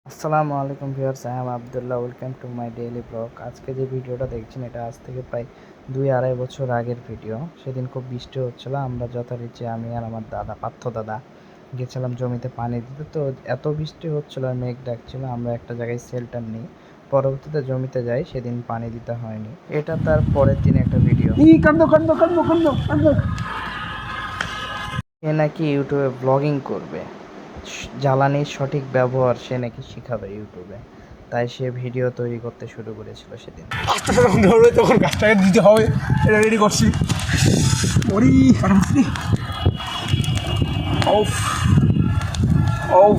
আসসালামু আলাইকুম viewers, I am Abdullah. Welcome to my daily blog. আজকে যে ভিডিওটা দেখছেন এটা আজ থেকে প্রায় 2-2.5 বছর আগের ভিডিও। সেদিন খুব বৃষ্টি হচ্ছিল। আমরা যথারীতি আমি আর আমার দাদা পার্থ দাদা গেছিলাম জমিতে পানি দিতে। তো এত বৃষ্টি হচ্ছিল আর মেঘ ডাকছিল, আমরা একটা জায়গায় শেল্টার নিই, পরবর্তীতে জমিতে যাই। সেদিন পানি দিতে হয়নি। এটা তার পরের দিন একটা ভিডিও। সে নাকি ইউটিউবে ব্লগিং করবে, জ্বালানির সঠিক ব্যবহার সে নাকি শিখাবে ইউটিউবে। তাই সে ভিডিও তৈরি করতে শুরু করেছিল সেদিন। আস্তে আস্তে যখন ধরবে তখন গাছটাকে দিতে হবে, এটা রেডি করছি। ওরি কাটাচ্ছি। অফ অফ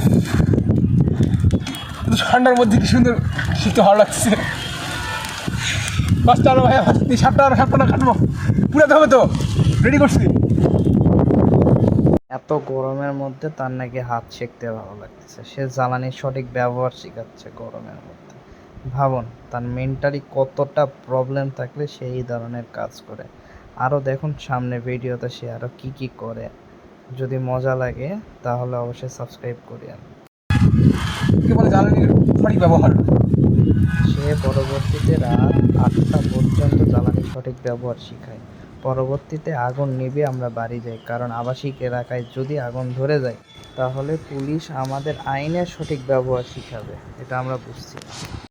ঠান্ডার মধ্যে কি সুন্দর শীতে ভালো লাগছে। পাঁচটা আলো ভাই, সাতটা কাটবো, পুরাতে হবে তো, রেডি করছি। এত গরমের মধ্যে তার নাকি হাত সেঁকতে ভালো লাগতেছে, সে জ্বালানির সঠিক ব্যবহার শেখাচ্ছে গরমের মধ্যে। ভাবুন তার মেন্টালি কতটা প্রবলেম থাকলে সে এই ধরনের কাজ করে। আরও দেখুন সামনে ভিডিওতে সে আরও কি করে। যদি মজা লাগে তাহলে অবশ্যই সাবস্ক্রাইব করিয়েন। কি বলে জ্বালানির সঠিক ব্যবহার। সে পরবর্তীতে রাত 8টা পর্যন্ত জ্বালানির সঠিক ব্যবহার শিখায়। পরবর্তীতে আগুন নিভে আমরা বাড়ি যাই, কারণ আবাসিক এলাকায় যদি আগুন ধরে যায় তাহলে পুলিশ আমাদের আইনের সঠিক ব্যবহার শিখাবে, এটা আমরা বুঝছি।